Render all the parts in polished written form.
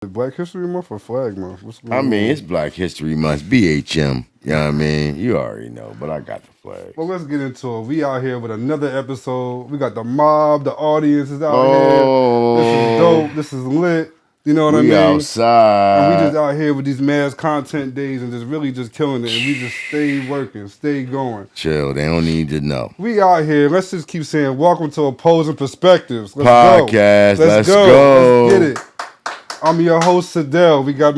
Black History Month or Flag Month? What's going I mean, on? it's Black History Month, BHM. You know what I mean? You already know, but I got the flag. Well, let's get into it. We out here with another episode. We got the mob, the audience is out here. This is dope. This is lit. You know what I We mean? And we outside. just out here with these mass content days and just really just killing it. And we just stay working, stay going. Chill. They don't need to know. We out here. Let's just keep saying, welcome to Opposing Perspectives. Let's Podcast. go. Let's go. Let's get it. I'm your host, Sedale. We got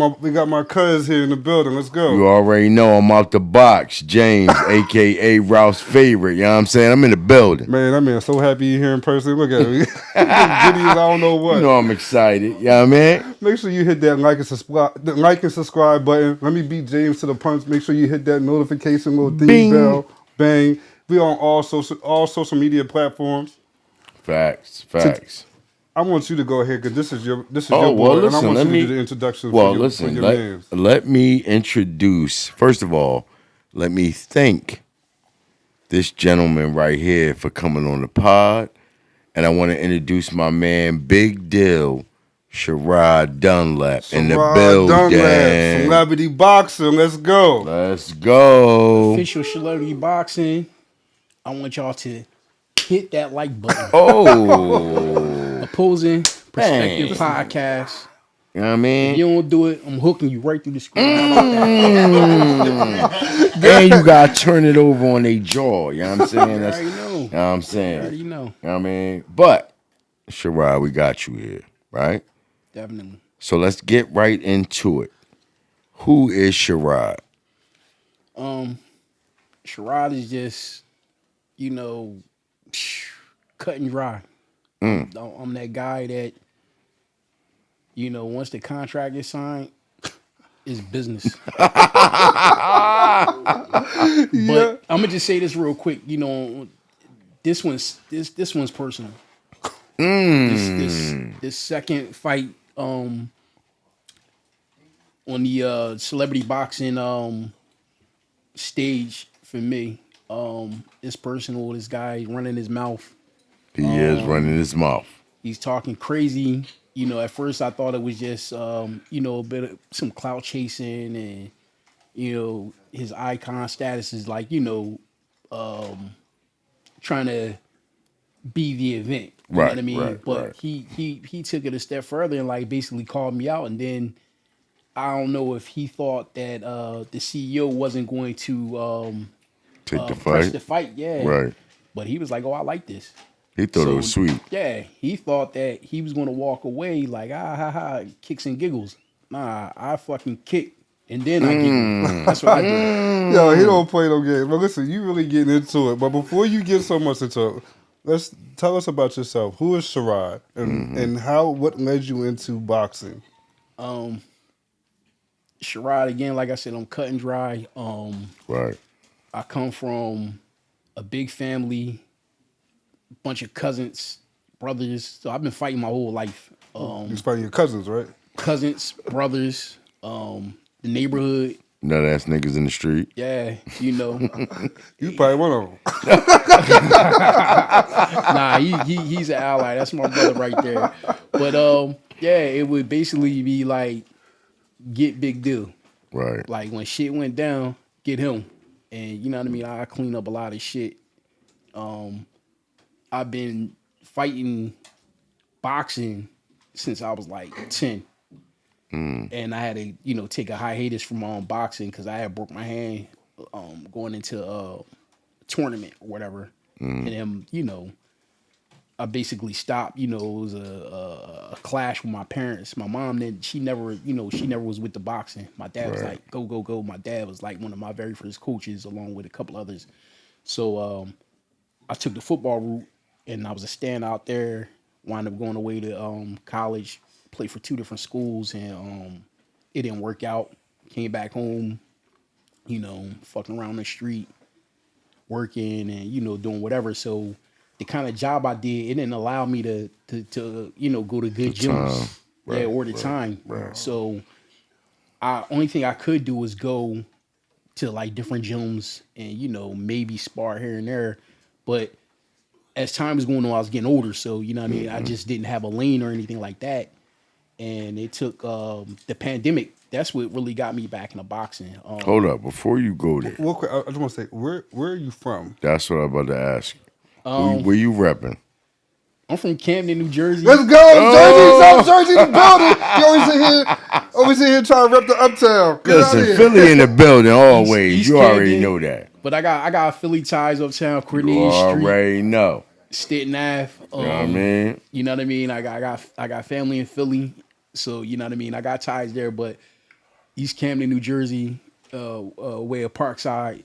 my cuz here in the building. Let's go. You already know I'm out the box. James, a.k.a. Ralph's favorite. You know what I'm saying? I'm in the building. Man, that man so happy you're here in person. Look at me. Giddy as I don't know what. You know I'm excited. You know what I mean? Make sure you hit that like and subscribe button. Let me beat James to the punch. Make sure you hit that notification little ding bell. Bang. We on all social media platforms. Facts. I want you to go ahead because this is your Oh, boy, well, and I listen, want let you me- to do the introduction Well, for listen, your names. let me introduce, first of all, let me thank this gentleman right here for coming on the pod. And I want to introduce my man, Big Deal, Sherrod Dunlap, in the Sherrod building. Dunlap, Celebrity Boxer. Let's go. Let's go. Official Celebrity Boxing. I want y'all to hit that like button. Oh. Opposing Perspective Dang. Podcast. You know what I If mean? you don't do it, I'm hooking you right through the screen. How about that? And you got to turn it over on their jaw. You know what I'm saying? You That's, already know. you know what I'm saying? You already know. You know what I mean? But, Sherrod, we got you here, right? Definitely. So let's get right into it. Who is Sherrod? Sherrod is just, cut and dry. I'm that guy that, once the contract is signed, it's business. But I'm gonna just say this real quick. This one's personal. This second fight on the celebrity boxing stage for me is personal. This guy running his mouth. He is running his mouth. He's talking crazy. At first I thought it was just a bit of some clout chasing and his icon status is like trying to be the event. You know what I mean? But he took it a step further and like basically called me out, and then I don't know if he thought that the CEO wasn't going to Take the press fight. the fight, yeah. Right. But he was like, "Oh, I like this." He thought it was sweet. Yeah, he thought that he was going to walk away like, kicks and giggles. Nah, I fucking kick and then I giggle. That's what I do. Yo, he don't play no games. But listen, you really getting into it. But before you get so much into it, let's tell us about yourself. Who is Sherrod, and what led you into boxing? Sherrod, again, like I said, I'm cut and dry. Right. I come from a big family, bunch of cousins, brothers. So I've been fighting my whole life. You fighting your cousins, right? Cousins, brothers, the neighborhood. Nut ass niggas in the street. Yeah, You probably one of them. Nah, he's an ally. That's my brother right there. But yeah, it would basically be like get Big Deal. Right. Like when shit went down, get him. And you know what I mean? I clean up a lot of shit. I've been fighting boxing since I was like 10. And I had to, take a hiatus from my own boxing because I had broke my hand going into a tournament or whatever. And then, I basically stopped. It was a clash with my parents. My mom she never was with the boxing. My dad was like, go, go, go. My dad was like one of my very first coaches along with a couple others. So I took the football route and I was a standout there. Wound up going away to college, played for 2 different schools, and it didn't work out. Came back home, fucking around the street, working and doing whatever. So the kind of job I did, it didn't allow me to go to good gyms, or the time. Right. So only thing I could do was go to like different gyms and maybe spar here and there, but as time was going on, I was getting older, so I just didn't have a lane or anything like that. and it took the pandemic. That's what really got me back into boxing. Hold up, before you go there, Real quick, I just want to say, where are you from? that's what I'm about to ask. Where you repping? I'm from Camden, New Jersey. Let's go, Jersey, South Jersey, the building. You always in here trying to rep the uptown. Get out of Listen, here. Philly in the building always. East You already Camden, know that. But I got Philly ties uptown, You Cornelius Street, already know. Staten Ave. You know what I mean? You know what I mean? I got family in Philly, so you know what I mean. I got ties there, but East Camden, New Jersey, way of Parkside.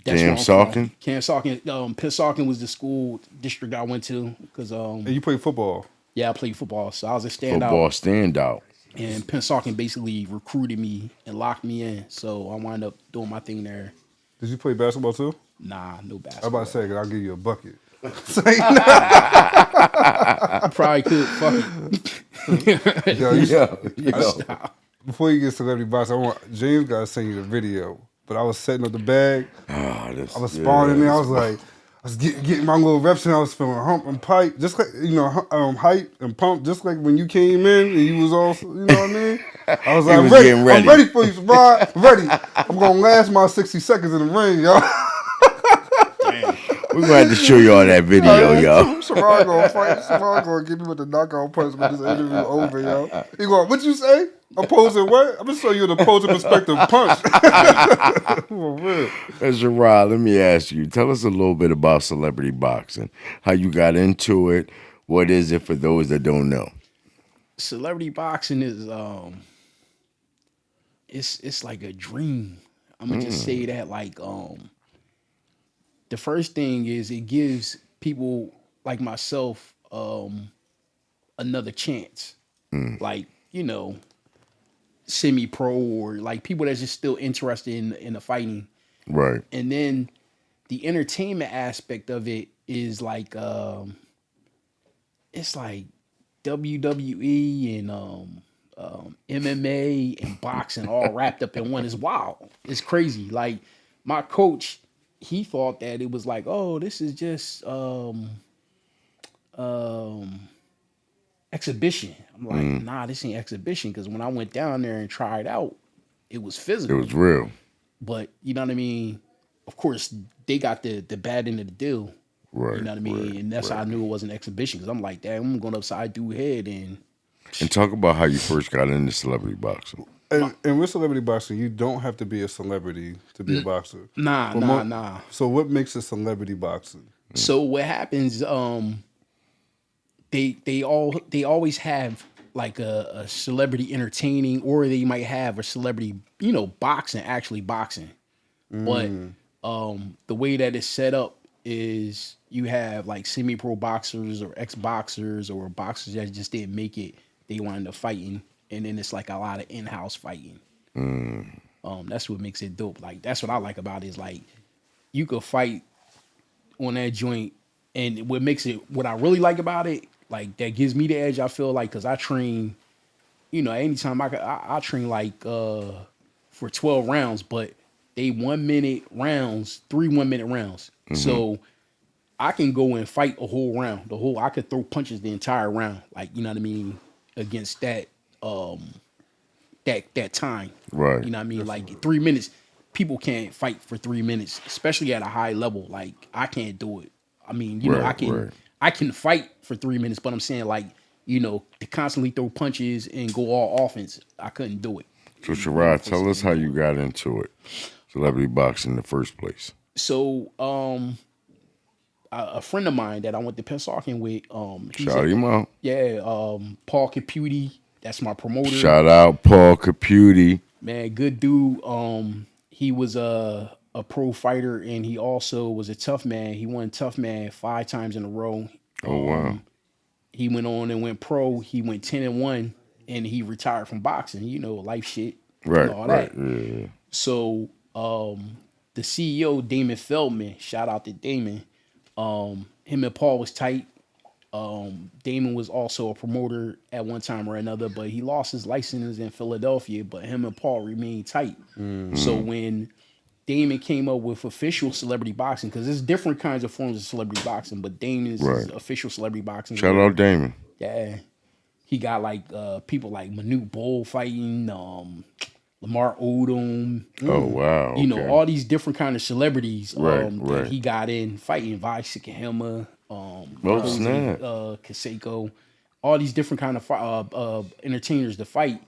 That's where I'm Saucon? from. Cam Saucon. Pennsauken was the school district I went to because And you play football. yeah, I played football, so I was a standout. Football standout. And Pennsauken basically recruited me and locked me in, so I wound up doing my thing there. Did you play basketball too? Nah, no I was basketball. about to say, 'cause I'll give you a bucket. I probably could. Fuck it. Yo, you Yo. Before you get celebrity boxing, James got to send you the video. But I was setting up the bag. I was spawning there. I was like, I was getting my little reps in. I was feeling hump and pipe, just like height and pump, just like when you came in and you was all, you know what I mean. I was like, I'm ready. I'm ready for you, Rod. Ready. I'm gonna last my 60 seconds in the ring, y'all. We're gonna have to show you all that video, yo. Sherrod gonna fight. Sherrod gonna get me with the knockout punch when this interview over, yo. He going, what you say? Opposing what? I'm gonna show you an opposing perspective punch. For real. Sherrod, let me ask you. Tell us a little bit about celebrity boxing. How you got into it. What is it for those that don't know? Celebrity boxing is it's like a dream. I'm gonna just say that like the first thing is it gives people like myself another chance. Like, you know, semi-pro or like people that's just still interested in the fighting. Right. And then the entertainment aspect of it is like it's like WWE and MMA and boxing all wrapped up in one. Is wild. It's crazy. Like my coach, he thought that it was like, oh, this is just exhibition. I'm like, nah, this ain't exhibition, because when I went down there and tried out, it was physical. It was real. But you know what I mean? Of course, they got the bad end of the deal. Right. You know what I mean? And that's how I knew it was an exhibition, because I'm like, damn, I'm going upside dude head and talk about how you first got into celebrity boxing. And with celebrity boxing, you don't have to be a celebrity to be a boxer. Nah. So what makes a celebrity boxing? So what happens? They always have like a celebrity entertaining, or they might have a celebrity, you know, actually boxing. But the way that it's set up is you have like semi-pro boxers or ex-boxers or boxers that just didn't make it. They wind up fighting, and then it's like a lot of in-house fighting. That's what makes it dope. Like that's what I like about it, is like you could fight on that joint, and what I really like about it, like that gives me the edge, I feel like, because I train, you know, anytime I train like for 12 rounds, but they 1 minute rounds, 3 1 minute rounds. So I can go and fight a whole round. I could throw punches the entire round, like, you know what I mean, against that that time. Right. You know what I mean? Like 3 minutes, people can't fight for 3 minutes, especially at a high level. Like I can't do it. I mean, you know, I can fight for 3 minutes, but I'm saying, like, you know, to constantly throw punches and go all offense, I couldn't do it. So Sherrod, tell us how you got into it, celebrity boxing in the first place. So a friend of mine that I went to Pennsauken with, Shout him out. Yeah, Paul Caputi, that's my promoter. Shout out Paul Caputi. Man, good dude. He was a pro fighter, and he also was a tough man. He won tough man 5 times in a row. Oh wow. He went on and went pro. He went 10-1, and he retired from boxing. You know, life shit. Right. And all Right. that. Yeah. So the CEO, Damon Feldman, shout out to Damon. Him and Paul was tight. Damon was also a promoter at one time or another, but he lost his license in Philadelphia, but him and Paul remained tight. So when Damon came up with official celebrity boxing, because there's different kinds of forms of celebrity boxing, but Damon's is official celebrity boxing. Shout out Damon. Yeah. he got like people like Manute Bol fighting, Lamar Odom. Oh wow. You know, okay. all these different kind of celebrities Right. that he got in fighting. Vi Sikahema, snap. Kaseko, all these different kind of entertainers to fight.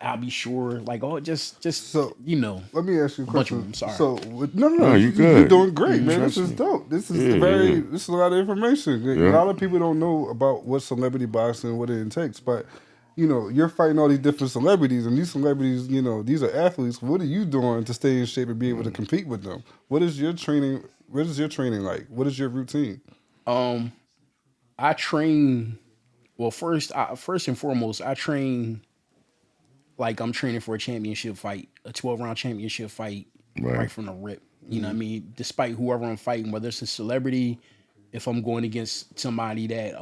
I'll be sure, like, just So, you know. let me ask you a bunch of question. them, sorry. So, no, you you're good. doing great, man. Trust This is me. dope. This is Yeah. this is a lot of information. A lot of people don't know about what celebrity boxing, what it takes, but you know, you're fighting all these different celebrities, and these celebrities, you know, these are athletes. What are you doing to stay in shape and be able to compete with them? What is your training? What is your training like? What is your routine? I train. Well, first and foremost, I train like I'm training for a championship fight, a 12-round championship fight, right from the rip. You know what I mean? Despite whoever I'm fighting, whether it's a celebrity, if I'm going against somebody that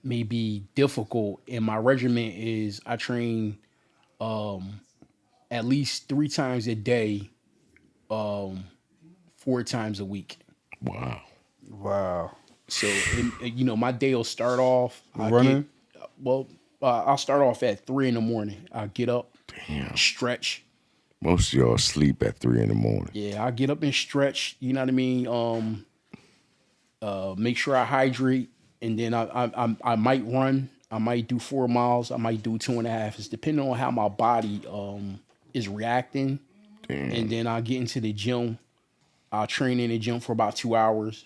may be difficult, and my regimen is I train at least 3 times a day, 4 times a week. Wow. So, you know, my day will start off. Running? I'll start off at 3 a.m. I'll get up, stretch. Most of y'all sleep at 3 a.m. Yeah, I'll get up and stretch. You know what I mean? Make sure I hydrate, and then I might run. I might do 4 miles. I might do 2.5. It's depending on how my body is reacting. Damn. And then I'll get into the gym. I'll train in the gym for about 2 hours.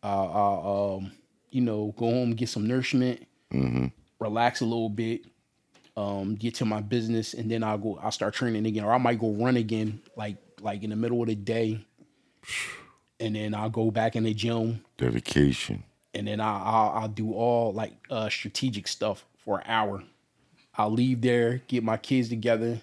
I'll you know, go home, get some nourishment, relax a little bit, get to my business, and then I'll start training again, or I might go run again, like in the middle of the day, and then I'll go back in the gym. Dedication. And then I'll do all like strategic stuff for an hour. I'll leave there, get my kids together.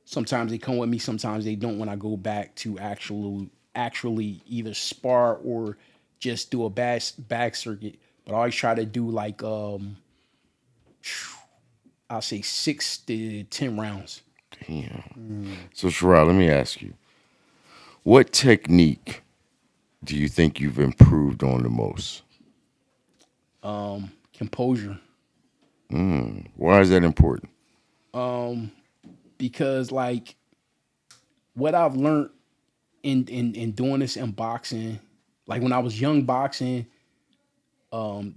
Sometimes they come with me, sometimes they don't. When I go back to actually either spar or just do a bag circuit. But I always try to do like I'll say 6 to 10 rounds. Damn. So Sherrod, let me ask you, what technique do you think you've improved on the most? Composure. Why is that important? Because like what I've learned in doing this in boxing, like when I was young boxing,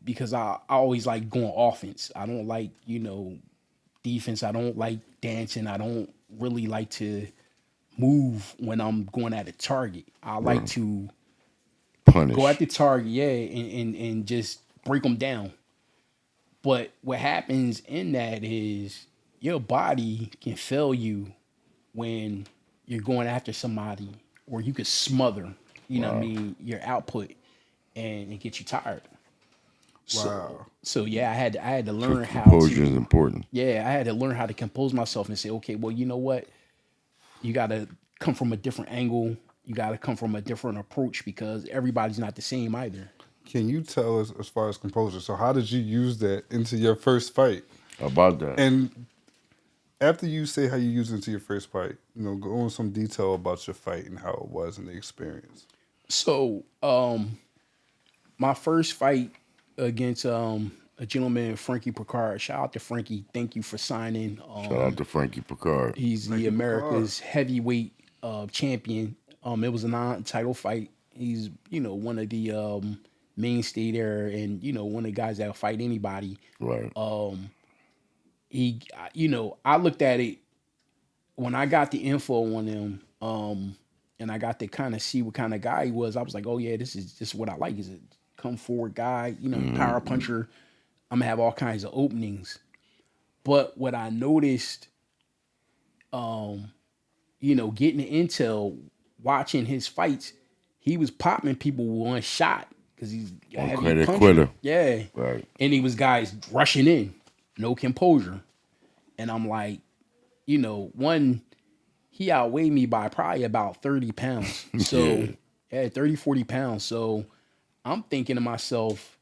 because I always like going offense. I don't like, you know, defense. I don't like dancing. I don't really like to move when I'm going at a target. I like to Punish. go at the target, and just break them down. But what happens in that is your body can fail you when you're going after somebody, or you could smother, you know what I mean, your output, and it gets you tired. Wow. So yeah, I had to learn how Composure to. is important. Yeah, I had to learn how to compose myself and say, okay, well, you know what? You got to come from a different angle. You got to come from a different approach, because everybody's not the same either. Can you tell us as far as composure? So how did you use that into your first fight? How about that? And after you say how you used it into your first fight, you know, go into some detail about your fight and how it was and the experience. So, my first fight against a gentleman, Frankie Picard. Shout out to Frankie. Thank you for signing. Shout out to Frankie Picard. He's the America's heavyweight champion. It was a non-title fight. He's, you know, one of the mainstay there, and, you know, one of the guys that'll fight anybody. Right. He, you know, I looked at it when I got the info on him, and I got to kind of see what kind of guy he was. I was like, oh yeah, this is just what I like. He's a come forward guy, you know, power puncher. I'm gonna have all kinds of openings. But what I noticed, you know, getting the intel, watching his fights, he was popping people with one shot because he's a heavy puncher. Quitter. Yeah. Right. And he was guys rushing in, no composure. And I'm like, you know, one, he outweighed me by probably about 30 pounds. So, yeah, 30, 40 pounds. So I'm thinking to myself,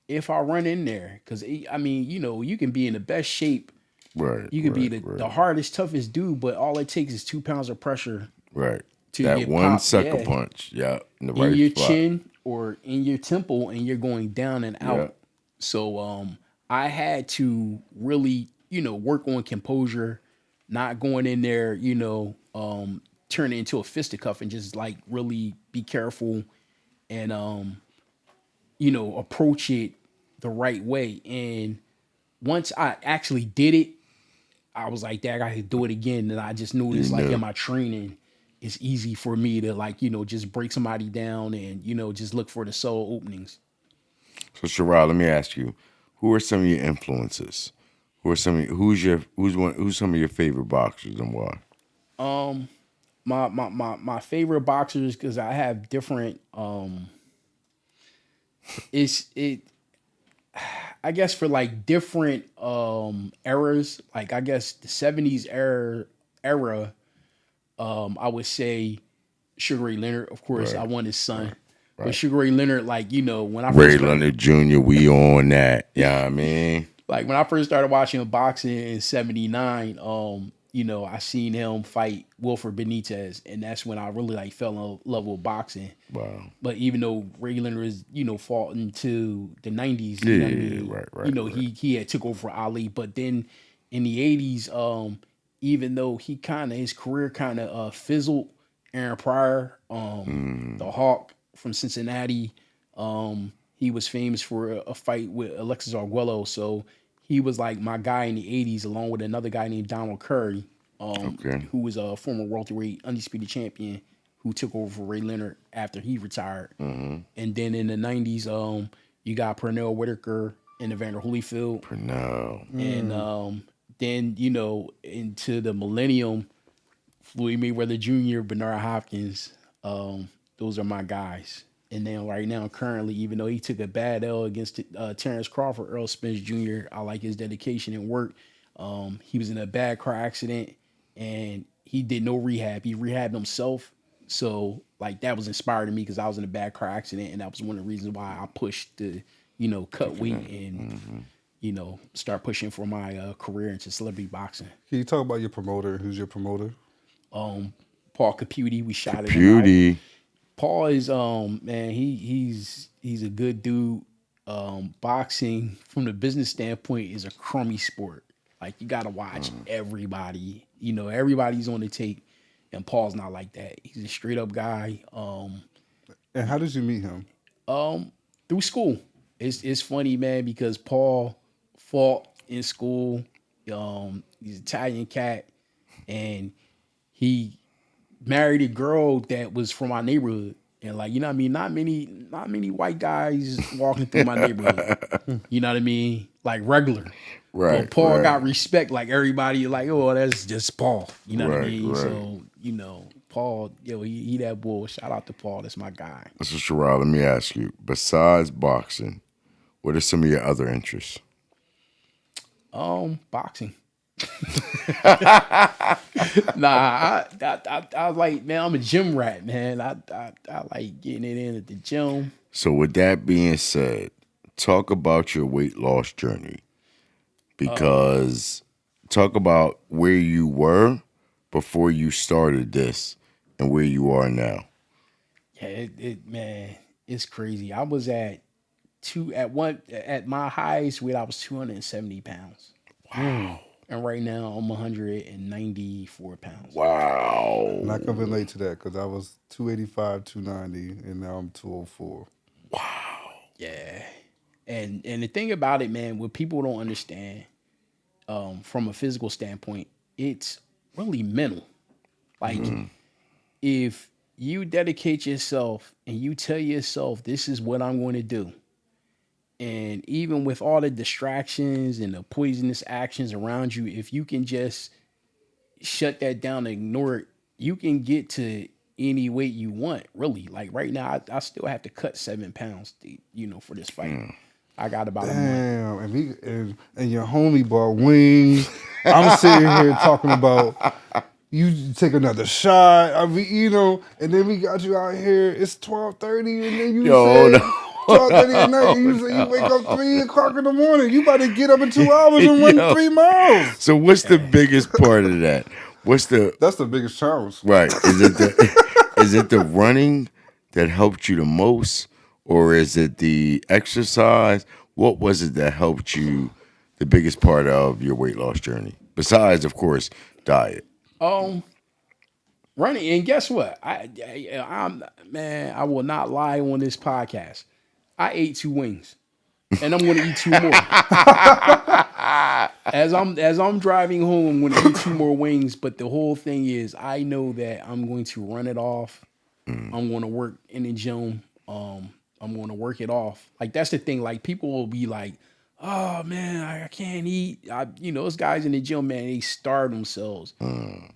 if I run in there, because, I mean, you know, you can be in the best shape. Right. You could be the hardest, toughest dude, but all it takes is 2 pounds of pressure. Right. To that get one popped, sucker punch. Yeah. In the in your spot. chin or in your temple, and you're going down and out. So I had to really, work on composure, not going in there, turn it into a fisticuff and just like really be careful and approach it the right way. And once I actually did it, I was like, "Dang, I could do it again." And I just noticed, like in my training, it's easy for me to like, just break somebody down and just look for the soul openings. So Sherrod, let me ask you, who are some of your influences? Who's some of your favorite boxers and why? My favorite boxers, because I have different I guess for like different eras, like I guess the 70s era, I would say Sugar Ray Leonard. Of course, Right. I want his son. Right. But Sugar Ray Leonard, like, when I Ray first started, Leonard Jr., we on that. Yeah, I mean. like when I first started watching boxing in '79, I seen him fight Wilfred Benitez, and that's when I really like fell in love with boxing. Wow. But even though Ray Leonard is, fought into the '90s, Right. he had took over for Ali. But then in the '80s, even though his career kind of fizzled, Aaron Pryor, the Hawk from Cincinnati, he was famous for a fight with Alexis Arguello. So he was like my guy in the '80s, along with another guy named Donald Curry, who was a former welterweight undisputed champion who took over for Ray Leonard after he retired. Mm-hmm. And then in the '90s, you got Pernell Whitaker and Evander Holyfield. Pernell. And then, into the millennium, Floyd Mayweather Jr., Bernard Hopkins. Those are my guys. And then right now, currently, even though he took a bad L against Terrence Crawford, Earl Spence Jr., I like his dedication and work. He was in a bad car accident and he did no rehab. He rehabbed himself. So like that was inspired to me because I was in a bad car accident, and that was one of the reasons why I pushed to, cut weight and, start pushing for my career into celebrity boxing. Can you talk about your promoter? Who's your promoter? Paul Caputi, we shot Beauty. it out. Paul is man, he's a good dude. Boxing from the business standpoint is a crummy sport. Like you gotta watch everybody. Everybody's on the tape, and Paul's not like that. He's a straight up guy. And how did you meet him? Through school. It's funny, man, because Paul fought in school. He's an Italian cat, and he married a girl that was from our neighborhood. And like, what I mean? Not many white guys walking through my neighborhood. You know what I mean? Like regular. Right. But Paul got respect. Like everybody like, oh, that's just Paul. You know what I mean? Right. So, Paul, he that bull. Shout out to Paul. That's my guy. So Sherrod, let me ask you, besides boxing, what are some of your other interests? Boxing. I like, man, I'm a gym rat, man. I like getting it in at the gym. So with that being said, talk about your weight loss journey. Because talk about where you were before you started this and where you are now. Yeah, man, it's crazy. I was at my highest weight, I was 270 pounds. Wow. And right now I'm 194 pounds. Wow. And I can relate to that because I was 285, 290, and now I'm 204. Wow. Yeah. And the thing about it, man, what people don't understand, from a physical standpoint, it's really mental. Like, if you dedicate yourself and you tell yourself, this is what I'm going to do, and even with all the distractions and the poisonous actions around you, if you can just shut that down and ignore it, you can get to any weight you want, really. Like right now, I still have to cut 7 pounds, for this fight. I got about a month. Damn, and your homie bought wings. I'm sitting here talking about you take another shot. I mean, and then we got you out here. It's 12:30, and then you say 12:30 at night, and you say you wake up 3 o'clock in the morning. You about to get up in 2 hours and run 3 miles. So what's the biggest part of that? That's the biggest challenge. Right. Is it the running that helped you the most? Or is it the exercise? what was it that helped you, the biggest part of your weight loss journey? Besides, of course, diet. Running, and guess what? I'm man. I will not lie on this podcast. I ate 2 wings, and I'm going to eat 2 more. As I'm driving home, I'm going to eat 2 more wings. But the whole thing is, I know that I'm going to run it off. I'm going to work in the gym. I'm going to work it off. Like that's the thing. Like people will be like, "Oh man, I can't eat." Those guys in the gym, man, they starve themselves.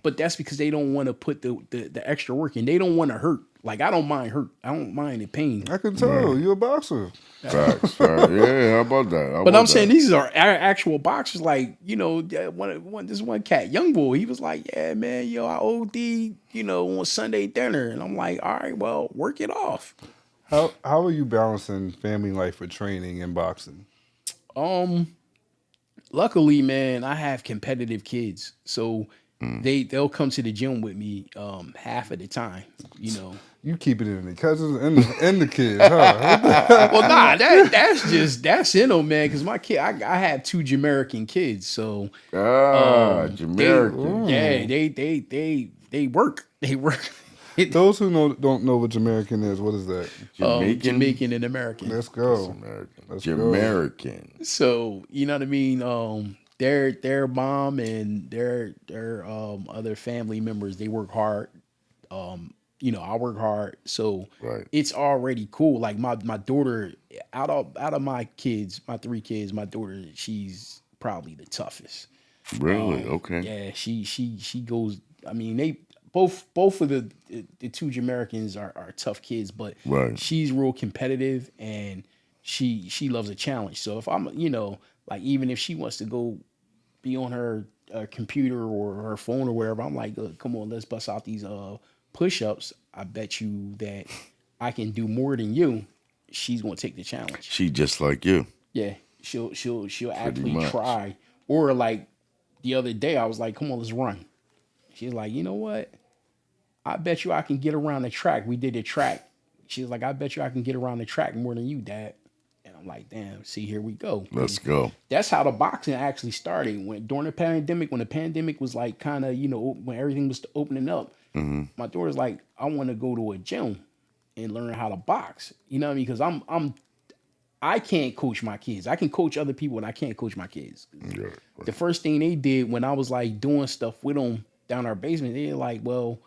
But that's because they don't want to put the extra work in. They don't want to hurt. Like I don't mind hurt. I don't mind the pain. I can tell you're a boxer. Facts. Yeah, how about that? But I'm saying these are actual boxers. Like this one cat, young boy, he was like, "Yeah, man, I OD, on Sunday dinner," and I'm like, "All right, well, work it off." How are you balancing family life with training and boxing? Luckily, man, I have competitive kids, so they'll come to the gym with me half of the time. You keep it in the cousins and the kids, huh? Well, nah, that's in them, man. Because my kid, I have 2 Jamaican kids, so Jamaican. they work. They work. Those who don't know what Jamaican is, what is that? Jamaican and American. Let's go. Jamaican. So you know what I mean. Their mom and their other family members, they work hard. I work hard, so it's already cool. Like my daughter, out of my kids, my 3 kids, my daughter, she's probably the toughest. Really? Okay. Yeah, she goes. I mean, they both of the 2 Jamaicans are tough kids, but she's real competitive and she loves a challenge. So if I'm, like even if she wants to go be on her computer or her phone or whatever, I'm like, look, come on, let's bust out these push-ups. I bet you that I can do more than you. She's gonna take the challenge. She just like you. Yeah, she'll actually try. Or like the other day, I was like, come on, let's run. She's like, you know what? I bet you I can get around the track. We did the track. She's like, I bet you I can get around the track more than you, Dad. And I'm like, damn, see, here we go. Let's go. That's how the boxing actually started. During the pandemic, when the pandemic was like kind of, when everything was opening up, my daughter's like, I want to go to a gym and learn how to box. You know what I mean? Because I can't coach my kids. I can coach other people, and I can't coach my kids. Yeah, right. The first thing they did when I was like doing stuff with them down our basement, they're like, well,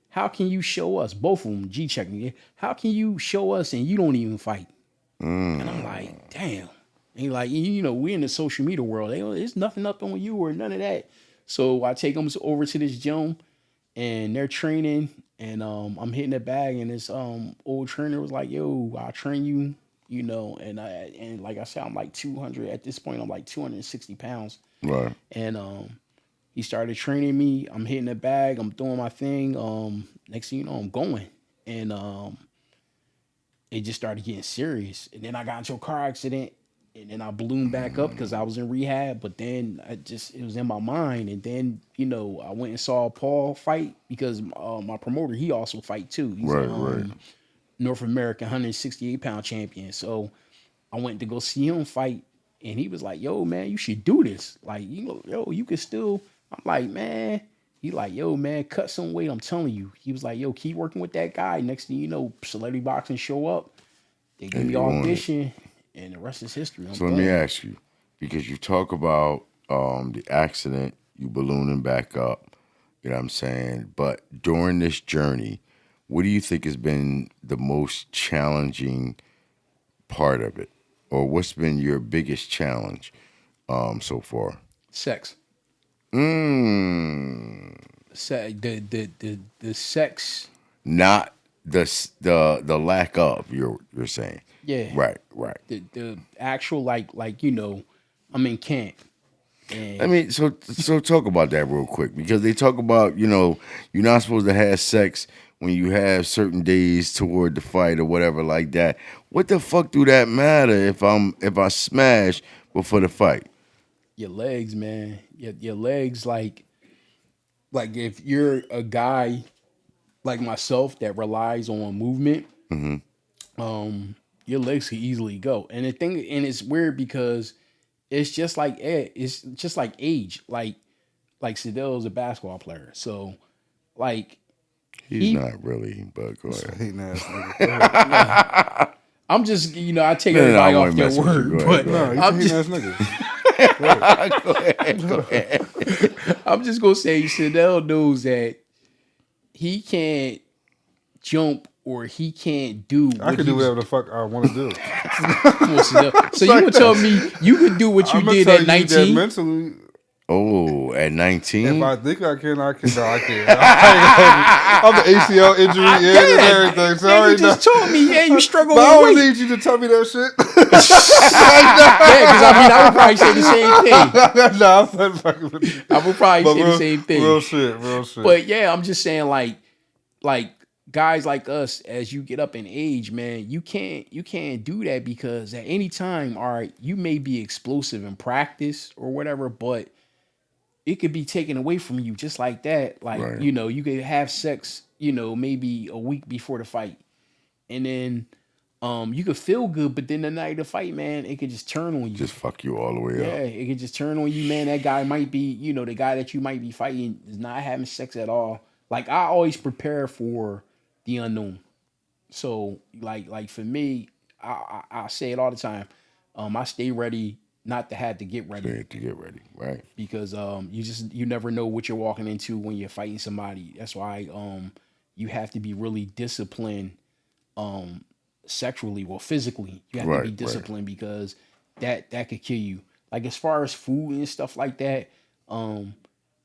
how can you show us? Both of them, G-check me. How can you show us and you don't even fight? And I'm like, damn. And he like, we in the social media world. There's nothing up on you or none of that. So I take them over to this gym, and they're training, and I'm hitting the bag, and this old trainer was like, yo, I'll train you, and like I said, I'm like 200 at this point. I'm like 260 pounds. Right. And he started training me. I'm hitting the bag. I'm doing my thing. Next thing you know, I'm going, and it just started getting serious. And then I got into a car accident, and then I ballooned back up because I was in rehab. But then it was in my mind. And then, I went and saw Paul fight because my promoter, he also fight too. He's right. North American 168-pound champion. So I went to go see him fight, and he was like, yo, man, you should do this. Like, you can still. I'm like, man. He like, yo, man, cut some weight. I'm telling you. He was like, yo, keep working with that guy. Next thing you know, Celebrity Boxing show up. They give me audition, and the rest is history. So let me ask you, because you talk about the accident, you ballooning back up, you know what I'm saying? But during this journey, what do you think has been the most challenging part of it? Or what's been your biggest challenge so far? Sex. The sex. Not the lack of, you're saying. Yeah. Right. The actual like I'm in camp. And I mean, so talk about that real quick, because they talk about, you're not supposed to have sex when you have certain days toward the fight or whatever like that. What the fuck do that matter if I smash before the fight? Your legs, man. Your legs, like if you're a guy like myself that relies on movement, your legs could easily go. And it's weird because it's just like age. Like Sedale is a basketball player, so like He's not really, but go ahead. Hating ass nigga. yeah. I'm just I take No, everybody I off won't their mess with you. word, Go but ahead, No, I'm he's a just hating ass nigga. Go ahead. I'm just gonna say Sedale knows that he can't jump or he can't do. I can do whatever the fuck I want to do. So you would tell me you could do what you I'm gonna did tell at you that 19? mentally. Oh, at 19? If I think I can, I can. No, I can't. I'm the ACL injury and everything. So I Man, you already know. just told me, yeah, you struggle But I with don't weight. need you to tell me that shit. Yeah, because I would probably say the same thing. Nah, I'm fucking with you. I would probably But say the same thing. Real shit. But yeah, I'm just saying like guys like us, as you get up in age, man, you can't do that because at any time, all right, you may be explosive in practice or whatever, but it could be taken away from you just like that. Like, Right. you could have sex, maybe a week before the fight. And then you could feel good, but then the night of the fight, man, it could just turn on you. Just fuck you all the way Yeah, up. it could just turn on you, man. That guy might be, the guy that you might be fighting is not having sex at all. Like, I always prepare for the unknown. So, like for me, I say it all the time. I stay ready not to have to get ready. To get ready, right? Because you never know what you're walking into when you're fighting somebody. That's why you have to be really disciplined sexually or physically. You have to be disciplined because that could kill you. Like as far as food and stuff like that,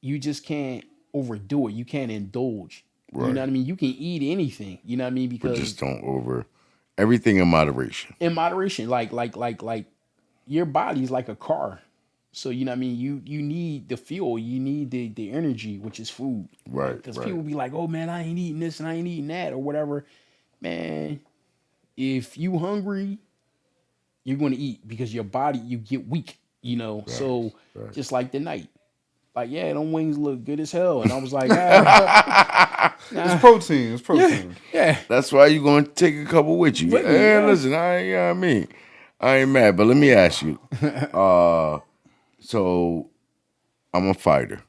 you just can't overdo it. You can't indulge. Right. You know what I mean? You can eat anything. You know what I mean? Because but just don't over everything in moderation. In moderation, like your body's like a car. So you know what I mean? You need the fuel, you need the energy, which is food. Right. Because people be like, oh man, I ain't eating this and I ain't eating that or whatever. Man, if you hungry, you're gonna eat because your body, you get weak, Right. So just like the night. Like, yeah, them wings look good as hell. And I was like, nah. It's protein. It's protein. Yeah. That's why you're going to take a couple with you. Listen, I ain't mad, but let me ask you. So I'm a fighter.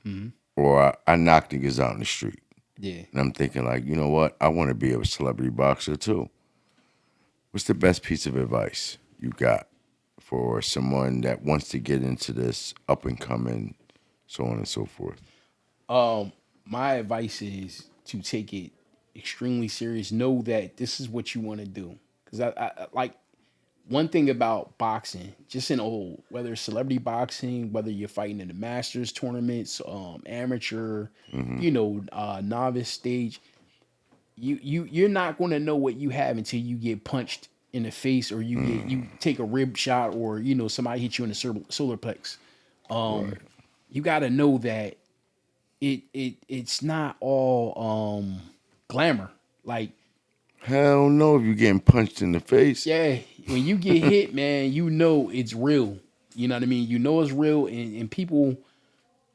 Mm-hmm. Or I knock niggas out in the street. Yeah. And I'm thinking like, you know what? I want to be a celebrity boxer too. What's the best piece of advice you got for someone that wants to get into this up and coming, so on and so forth? My advice is to take it extremely serious. Know that this is what you want to do. Because I like one thing about boxing, just in old, whether it's celebrity boxing, whether you're fighting in the Masters tournaments, amateur, novice stage, you're not going to know what you have until you get punched in the face or you take a rib shot or somebody hits you in the solar plex. You got to know that it's not all glamour. Like, hell no, if you're getting punched in the face. Yeah, when you get hit, man, it's real. You know what I mean? You know it's real, and people,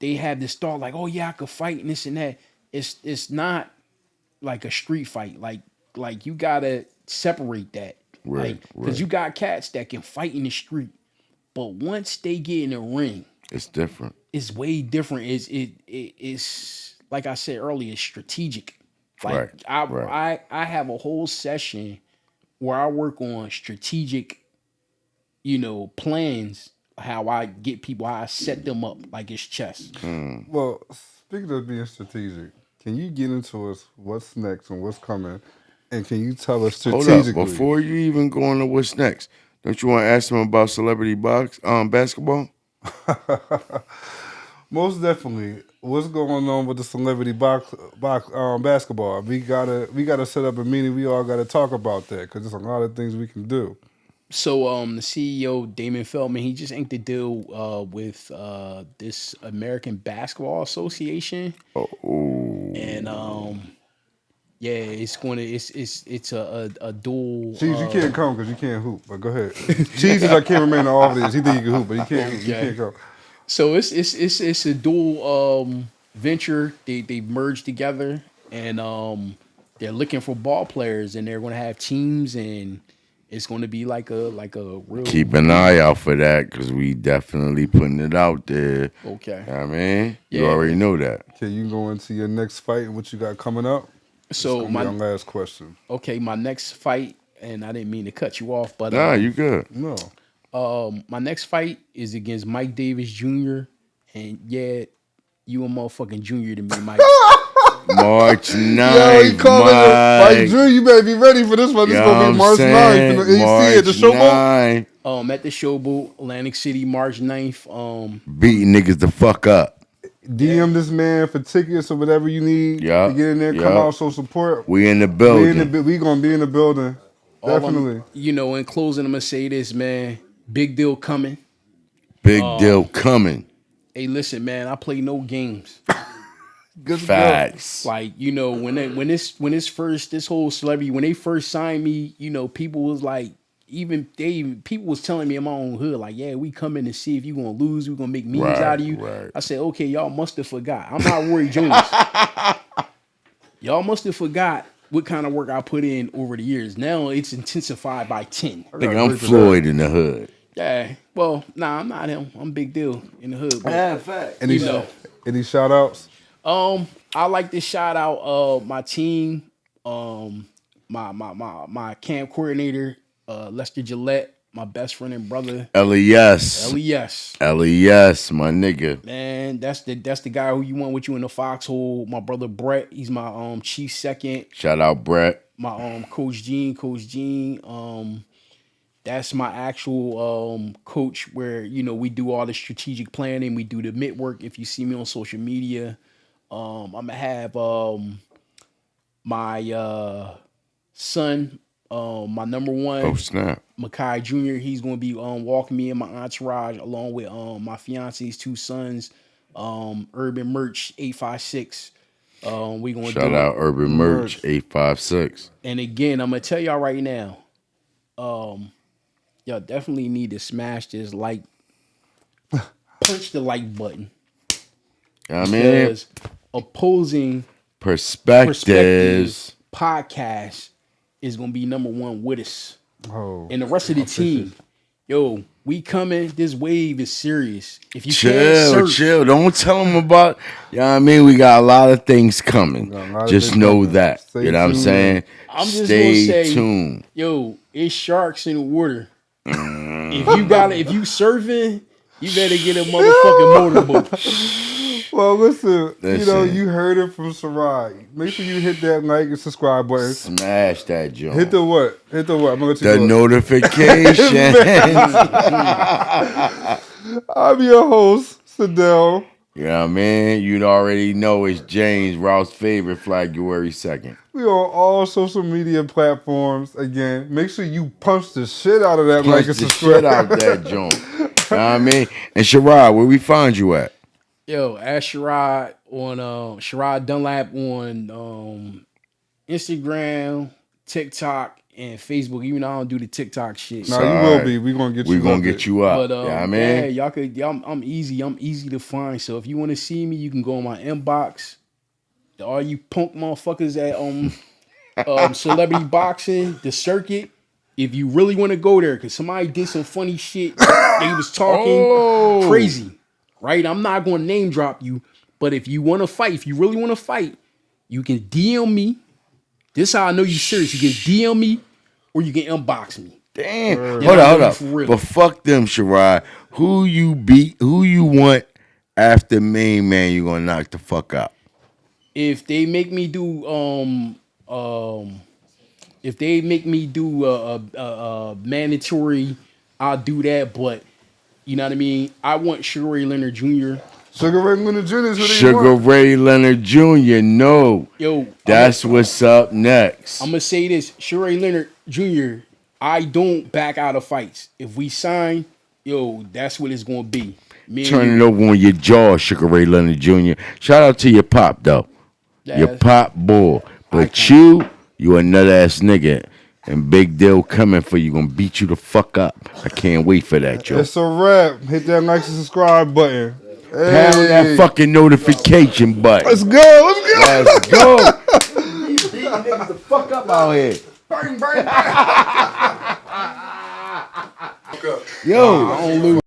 they have this thought like, oh yeah, I could fight and this and that. It's not like a street fight. Like you gotta separate that. Right. Because you got cats that can fight in the street, but once they get in the ring, it's different. It's way different. It's like I said earlier, it's strategic. Like I have a whole session where I work on strategic, plans, how I get people, how I set them up like it's chess. Well, speaking of being strategic, can you get into us what's next and what's coming? And can you tell us strategically? Hold up, before you even go on to what's next, don't you want to ask them about celebrity basketball? Most definitely. What's going on with the celebrity basketball? We gotta set up a meeting. We all gotta talk about that because there's a lot of things we can do. So the CEO Damon Feldman, he just inked a deal with this American Basketball Association. And yeah, it's a dual. Cheese, you can't come because you can't hoop. But go ahead. Cheese is like cameraman in the office. He think he can hoop, but he can't. You can't come. So it's a dual venture. They merged together and they're looking for ball players and they're going to have teams and it's going to be like a real. Keep an eye out for that because we definitely putting it out there. Okay. I mean, you Yeah. already know that. Okay, you can go into your next fight and what you got coming up. So my last question. Okay, my next fight, and I didn't mean to cut you off, but Nah, you good. No. My next fight is against Mike Davis Jr. And yeah, you a motherfucking junior to me, Mike. March 9th, Yo, he calling it. Mike Drew, you better be ready for this one. This is going to be March 9th in the AC at the Showboat. At the Showboat, Atlantic City, March 9th. Beating niggas the fuck up. DM this man for tickets or whatever you need to get in there. Come out, show support. We in the building. We going to be in the building. Definitely. In closing, I'm going to say this, man. Big deal coming. Big deal coming. Hey, listen, man, I play no games. Good facts. Like, when this whole celebrity, when they first signed me, people was like, people was telling me in my own hood, like, yeah, we come in to see if you gonna lose, we gonna make memes out of you. Right. I said, okay, y'all must have forgot. I'm not Roy Jones. Y'all must have forgot what kind of work I put in over the years. Now it's intensified by 10. I think I'm Floyd in the hood. Yeah. Well, nah, I'm not him. I'm Big Deal in the hood. Yeah, fact. Any shout outs? I like to shout out my team, my camp coordinator, Lester Gillette, my best friend and brother. LES, my nigga. Man, that's the guy who you want with you in the foxhole. My brother Brett, he's my chief second. Shout out Brett. My Coach Gene. That's my actual coach where, we do all the strategic planning. We do the mid work. If you see me on social media, I'm going to have my son, my number one. Oh, snap. Makai Jr., he's going to be walking me in my entourage along with my fiance's two sons, Urban Merch 856. We going to shout out Urban Merch 856. And again, I'm going to tell y'all right now, y'all definitely need to smash this punch the like button. I mean, because Opposing Perspectives podcast is going to be number one with us. Oh, and the rest of the team. Yo, we coming. This wave is serious. If you chill. Don't tell them about. You know what I mean? We got a lot of things coming. Just know that. Stay you know what I'm saying? I'm just Stay gonna say, tuned. Yo, it's sharks in the water. If you surfing, you better get a motherfucking motorboat. Well, listen, you heard it from Sherrod. Make sure you hit that like and subscribe button. Smash that joint. Hit the what? I'm gonna let you the notification. I'm your host, Sedale. You know what I mean? You already know it's James, Ralph's favorite, February 2nd. We on all social media platforms. Again, make sure you punch the shit out of that like and subscribe. Shit out that joint. You know what I mean? And Sherrod, where we find you at? Yo, ask Sherrod on Sherrod Dunlap on Instagram, TikTok, and Facebook. Even though I don't do the TikTok shit. No, you will be. We're gonna get you. We're gonna get you up. But I mean, I'm easy to find. So if you want to see me, you can go on my inbox. All you punk motherfuckers at Celebrity Boxing, the circuit. If you really want to go there, because somebody did some funny shit, they was talking crazy. Right? I'm not going to name drop you, but if you want to fight, if you really want to fight, you can DM me. This is how I know you serious. You can DM me or you can inbox me. Damn. Hold up. But fuck them, Sherrod. Who you want after main man you going to knock the fuck out? If they make me do a mandatory, I'll do that, but you know what I mean? I want Sugar Ray Leonard Jr. Sugar Ray Leonard Jr. is who they Sugar want. Ray Leonard Jr. No. Yo, that's what's up next. I'm going to say this. Sugar Ray Leonard Jr., I don't back out of fights. If we sign, that's what it's going to be. Turn it over on your jaw, Sugar Ray Leonard Jr. Shout out to your pop, though. Your pop boy. But you a nut-ass nigga. And Big Deal coming for you. Gonna beat you the fuck up. I can't wait for that, Joe. It's a wrap. Hit that like and subscribe button. Pound that fucking notification button. Let's go. Let's go. These niggas the fuck up out here. Burn. Yo, I don't lose.